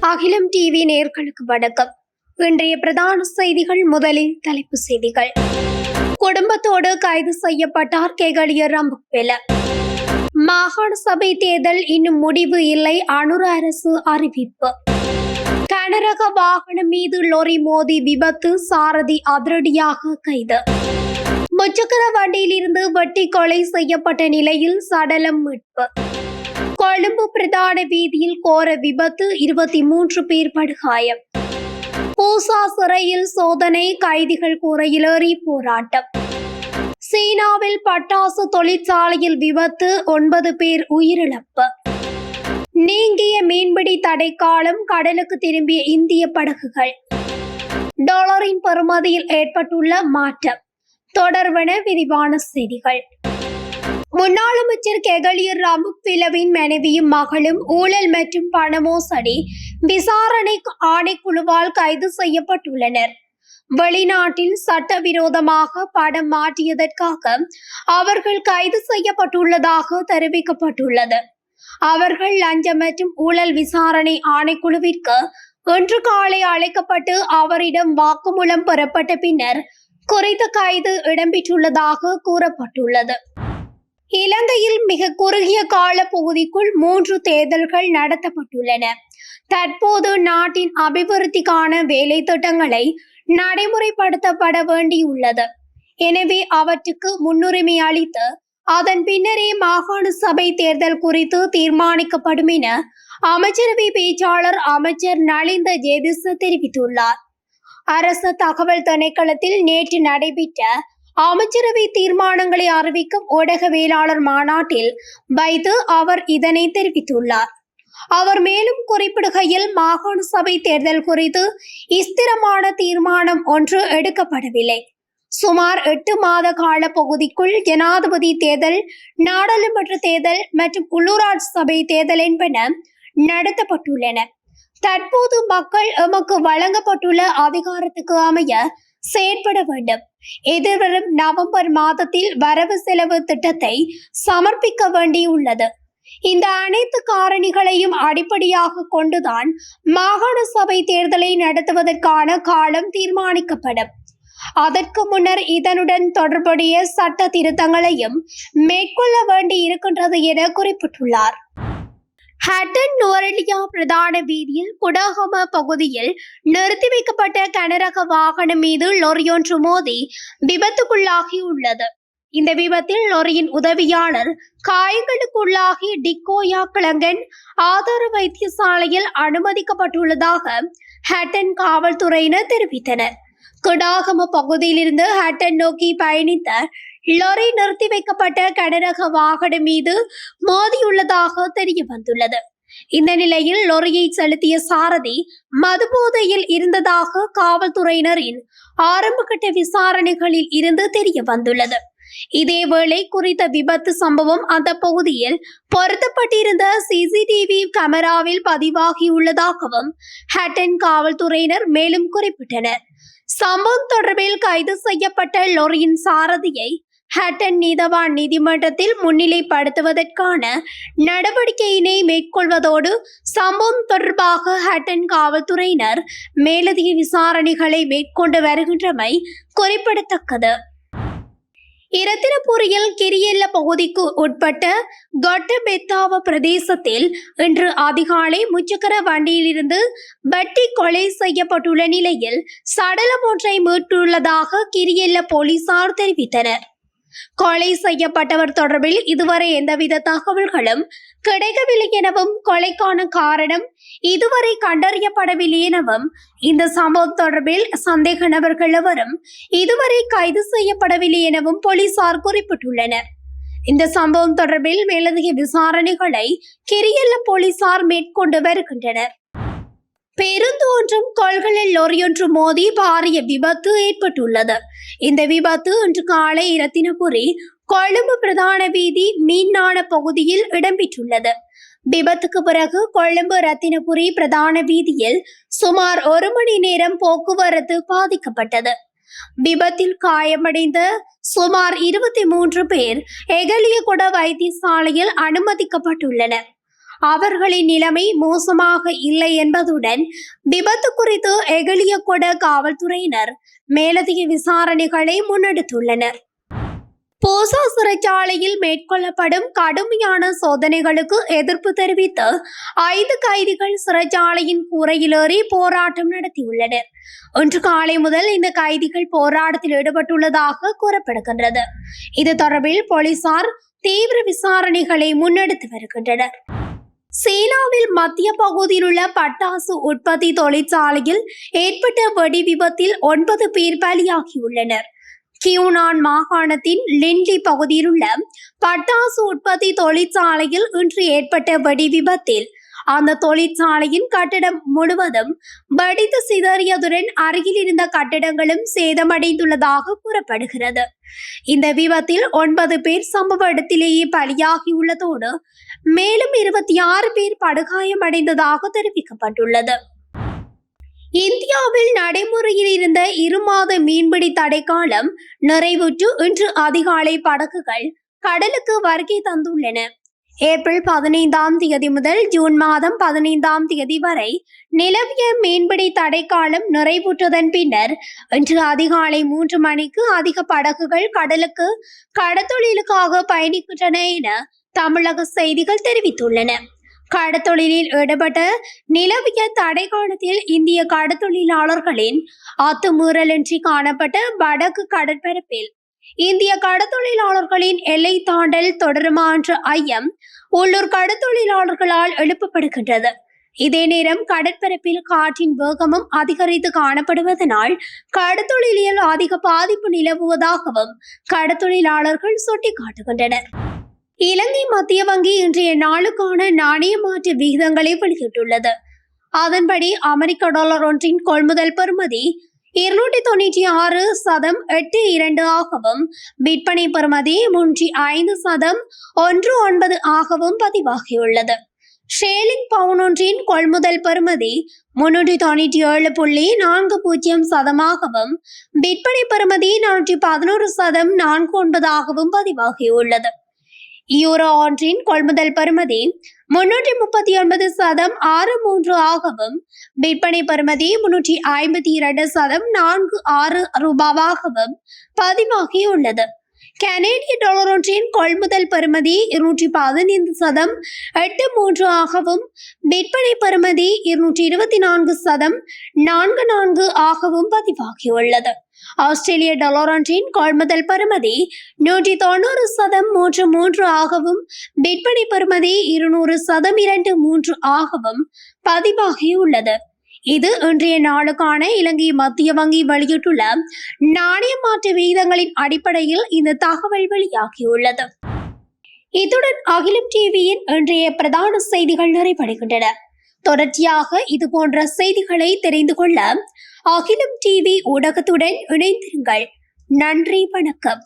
அகிலம் டிவி நேயர்களுக்கு வணக்கம். இன்றைய பிரதான செய்திகள். முதலில் தலைப்புச் செய்திகள். குடும்பத்தோடு கைது செய்யப்பட்டார் கெகலிய ரம்புக்வெல. மாகாண சபை தேர்தல் இன்னும் முடிவு இல்லை, அனுர அரசு அறிவிப்பு. கனரக வாகனம் மீது லொரி மோதி விபத்து, சாரதி அதிரடியாக கைது. முச்சக்கர வண்டியில் இருந்து வெட்டி கொலை செய்யப்பட்ட நிலையில் சடலம் மீட்பு. கொழும்பு பிரதான வீதியில் கோர விபத்து, 23 பேர் படுகாயம். பூசா சிறையில் சோதனை, கைதிகள் கூரையிலேறி போராட்டம். சீனாவில் பட்டாசு தொழிற்சாலையில் விபத்து, 9 பேர் உயிரிழப்பு. நீங்கிய மீன்பிடி தடைக்காலம், கடலுக்கு திரும்பிய இந்திய படகுகள். டாலரின் பெறுமதியில் ஏற்பட்டுள்ள மாற்றம் தொடர்பான விரிவான செய்திகள். முன்னாள் அமைச்சர் கெகலிய ரம்புக்வெலவின் மனைவியும் மகளும் ஊழல் மற்றும் பண மோசடி விசாரணை ஆணைக்குழுவால் கைது செய்யப்பட்டுள்ளனர். வெளிநாட்டில் சட்டவிரோதமாக பணம் மாற்றியதற்காக அவர்கள் கைது செய்யப்பட்டுள்ளதாக தெரிவிக்கப்பட்டுள்ளது. அவர்கள் லஞ்சம் மற்றும் ஊழல் விசாரணை ஆணைக்குழுவிற்கு இன்று காலை அழைக்கப்பட்டு அவரிடம் வாக்குமூலம் பெறப்பட்ட பின்னர் குறித்த கைது இடம்பெற்றுள்ளதாக கூறப்பட்டுள்ளது. இலங்கையில் மிக குறுகிய கால பகுதிக்குள் 3 தேர்தல்கள் நடத்தப்பட்டுள்ளன. தற்போது நாட்டின் அபிவிருத்திக்கான வேலை திட்டங்களை நடைமுறைப்படுத்தப்பட வேண்டியுள்ளது. எனவே அவற்றுக்கு முன்னுரிமை அளித்து அதன் பின்னரே மாகாண சபை தேர்தல் குறித்து தீர்மானிக்கப்படும் என அமைச்சரவை பேச்சாளர் அமைச்சர் நலிந்த ஜேதிச தெரிவித்துள்ளார். அரசு தகவல் திணைக்களத்தில் நேற்று நடைபெற்ற அமைச்சரவை தீர்மானங்களை அறிவிக்கும் ஊடகவியலாளர் மாநாட்டில் வைத்து அவர் இதனை தெரிவித்துள்ளார். அவர் மேலும் குறிப்பிடுகையில், மாகாண சபை தேர்தல் குறித்து ஸ்திரமான தீர்மானம் ஒன்று எடுக்கப்படவில்லை. சுமார் 8 மாத கால பகுதிக்குள் ஜனாதிபதி தேர்தல், நாடாளுமன்ற தேர்தல் மற்றும் உள்ளூராட்சி சபை தேர்தல் என்பன நடத்தப்பட்டுள்ளன. தற்போது மக்கள் எமக்கு வழங்கப்பட்டுள்ள அதிகாரத்துக்கு அமைய செயற்பட வேண்டும். எதிர்வரும் நவம்பர் மாதத்தில் வரவு செலவு திட்டத்தை சமர்ப்பிக்க வேண்டியுள்ளது. இந்த அனைத்து காரணிகளையும் அடிப்படையாக கொண்டுதான் மாகாண சபை தேர்தலை நடத்துவதற்கான காலம் தீர்மானிக்கப்படும். அதற்கு முன்னர் இதனுடன் தொடர்புடைய சட்ட திருத்தங்களையும் மேற்கொள்ள வேண்டி இருக்கின்றது என குறிப்பிட்டுள்ளார். ஹட்டன் நுவரெலியா பிரதான வீதியில் குடாகம பகுதியில் நிறுத்தி வைக்கப்பட்ட கனரக வாகனம் மீது லொரியொன்று மோதி விபத்துக்குள்ளாகியுள்ளது. இந்த விபத்தில் லொரியின் உதவியாளர் காயங்களுக்குள்ளாகி டிக்கோயா கிளங்கன் ஆதார வைத்தியசாலையில் அனுமதிக்கப்பட்டுள்ளதாக ஹட்டன் காவல்துறையினர் தெரிவித்தனர். குடாகம பகுதியிலிருந்து ஹட்டன் நோக்கி பயணித்த லொரி நிறுத்தி வைக்கப்பட்ட கனரக வாகனம் மீது மோதியுள்ளதாக தெரிய வந்துள்ளது. இந்த நிலையில் லொரியை செலுத்திய சாரதி மதுபோதையில் இருந்ததாக காவல்துறையினரின் ஆரம்பகட்ட விசாரணைகளில் இருந்து தெரிய வந்துள்ளது. இதேவேளை குறித்த விபத்து சம்பவம் அந்த பகுதியில் பொருத்தப்பட்டிருந்த சிசிடிவி கேமராவில் பதிவாகியுள்ளதாகவும் ஹட்டன் காவல்துறையினர் மேலும் குறிப்பிட்டனர். சம்பவம் தொடர்பில் கைது செய்யப்பட்ட லொரியின் சாரதியை ஹட்டன் நீதவான் நீதிமன்றத்தில் முன்னிலைப்படுத்துவதற்கான நடவடிக்கையினை மேற்கொள்வதோடு சம்பவம் தொடர்பாக ஹட்டன் காவல்துறையினர் மேலதிக விசாரணைகளை மேற்கொண்டு வருகின்றமை குறிப்பிடத்தக்கது. இரத்தினபுரியில் கிரியல்ல பகுதிக்கு உட்பட்ட கொட்டபெத்தாவ பிரதேசத்தில் இன்று அதிகாலை முச்சக்கர வண்டியிலிருந்து வெட்டி கொலை செய்யப்பட்டுள்ள நிலையில் சடலம் ஒன்றை மீட்டுள்ளதாக கிரியல்ல போலீசார் தெரிவித்தனர். கொலை செய்யப்பட்டவர் தொடர்பில் இதுவரை எந்தவித தகவல்களும் கிடைக்கவில்லை எனவும், கொலைக்கான காரணம் இதுவரை கண்டறியப்படவில்லை எனவும், இந்த சம்பவம் தொடர்பில் சந்தேக நபர்கள் எவரும் இதுவரை கைது செய்யப்படவில்லை எனவும் போலீசார் குறிப்பிட்டுள்ளனர். இந்த சம்பவம் தொடர்பில் மேலதிக விசாரணைகளை கிரியல்ல போலீசார் மேற்கொண்டு வருகின்றனர். பேருந்து ஒன்றும் கொள்கலில் லொரியொன்று மோதி பாரிய விபத்து ஏற்பட்டுள்ளது. இந்த விபத்து இன்று காலை இரத்தினபுரி கொழும்பு பிரதான வீதி மீனான பகுதியில் இடம்பெற்றுள்ளது. விபத்துக்கு பிறகு கொழும்பு இரத்தினபுரி பிரதான வீதியில் சுமார் 1 மணி நேரம் போக்குவரத்து பாதிக்கப்பட்டது. விபத்தில் காயமடைந்த சுமார் 23 பேர் எகலியகுட வைத்தியசாலையில் அனுமதிக்கப்பட்டுள்ளனர். அவர்களின் நிலைமை மோசமாக இல்லை என்பதுடன் விபத்து குறித்து எகலியகொட காவல்துறையினர் மேலதிக விசாரணைகளை முன்னெடுத்துள்ளனர். போசா சிறைச்சாலையில் மேற்கொள்ளப்படும் கடுமையான சோதனைகளுக்கு எதிர்ப்பு தெரிவித்து 5 கைதிகள் சிறைச்சாலையின் கூரையிலேறி போராட்டம் நடத்தியுள்ளனர். இன்று காலை முதல் இந்த கைதிகள் போராட்டத்தில் ஈடுபட்டுள்ளதாக கூறப்படுகின்றது. இது தொடர்பில் போலீசார் தீவிர விசாரணைகளை முன்னெடுத்து வருகின்றனர். சீனாவில் மத்திய பகுதியில் உள்ள பட்டாசு உற்பத்தி தொழிற்சாலையில் ஏற்பட்ட வெடி விபத்தில் 9 பேர் பலியாகியுள்ளனர். கியூனான் மாகாணத்தின் லின்லி பகுதியில் உள்ள பட்டாசு உற்பத்தி தொழிற்சாலையில் இன்று ஏற்பட்ட வெடி விபத்தில் அந்த தொழிற்சாலையின் கட்டடம் முழுவதும் வெடித்து சிதறியதுடன் அருகில் இருந்த கட்டடங்களும் சேதமடைந்துள்ளதாக கூறப்படுகிறது. இந்த விபத்தில் 9 பேர் சம்பவ இடத்திலேயே பலியாகியுள்ளதோடு மேலும் 26 பேர் படுகாயமடைந்ததாக தெரிவிக்கப்பட்டுள்ளது. இந்தியாவில் நடைமுறையில் இருந்த 2 மாத மீன்பிடி தடைக்காலம் நிறைவுற்று இன்று அதிகாலை படகுகள் கடலுக்கு வருகை தந்துள்ளன. ஏப்ரல் 15ஆம் தேதி முதல் ஜூன் மாதம் 15ஆம் தேதி வரை நிலவிய மீன்பிடி தடைக்காலம் நிறைவுற்றதன் பின்னர் இன்று அதிகாலை 3 மணிக்கு அதிக படகுகள் கடலுக்கு கடத்தொழிலுக்காக பயணிக்கின்றன என தமிழக செய்திகள் தெரிவித்துள்ளன. கடத்தொழிலில் ஈடுபட்ட நிலவிய தடை காலத்தில் இந்திய கடத்தொழிலாளர்களின் அத்துமீறலின்றி காணப்பட்ட வடக்கு கடற்பரப்பில் இந்திய கடத்தொழிலாளர்களின் எல்லை தாண்டல் தொடருமா என்ற ஐயம் உள்ளூர் கடத்தொழிலாளர்களால் எழுப்பப்படுகின்றது. இதே நேரம் கடற்பரப்பில் காற்றின் வேகமும் அதிகரித்து காணப்படுவதனால் கடத்தொழிலில் அதிக பாதிப்பு நிலவுவதாகவும் கடத்தொழிலாளர்கள் சுட்டிக்காட்டுகின்றனர். இலங்கை மத்திய வங்கி இன்றைய நாளுக்கான நாணய மாற்று விகிதங்களை வெளியிட்டுள்ளது. அதன்படி அமெரிக்க டாலர் ஒன்றின் கொள்முதல் பெறுமதி 296.82 ஆகவும் விற்பனை பெறுமதி 305.19 ஆகவும் பதிவாகியுள்ளது. ஷேலிங் பவுன் ஒன்றின் கொள்முதல் பெறுமதி 397.40 ஆகவும் விற்பனை பெறுமதி 411.49 ஆகவும் பதிவாகியுள்ளது. யூரோ ஒன்றின் கொள்முதல் பெறுமதி 339.63 ஆகவும் விற்பனை பெறுமதி 352.46 ரூபாவாகவும் பதிவாகியுள்ளது. கனேடிய டாலர் ஒன்றின் கொள்முதல் பெறுமதி 215.83 ஆகவும் விற்பனை பெறுமதி 224.44 ஆகவும் பதிவாகியுள்ளது. ஆஸ்திரேலிய டாலர் ஒன்றின் கொள்முதல் பெறுமதி 190.33 ஆகவும் விற்பனை பெறுமதி 200.23 ஆகவும் பதிவாகியுள்ளது. இது இன்றைய நாளுக்கான இலங்கை மத்திய வங்கி வெளியிட்டுள்ள நாணய மாற்று விகிதங்களின் அடிப்படையில் இந்த தகவல் வெளியாகியுள்ளது. இத்துடன் அகிலம் டிவியின் இன்றைய பிரதான செய்திகள் நிறைவடைகின்றன. தொடர்ச்சியாக இது போன்ற செய்திகளை தெரிந்து கொள்ள அகிலம் டிவி ஊடகத்துடன் இணைந்திருங்கள். நன்றி, வணக்கம்.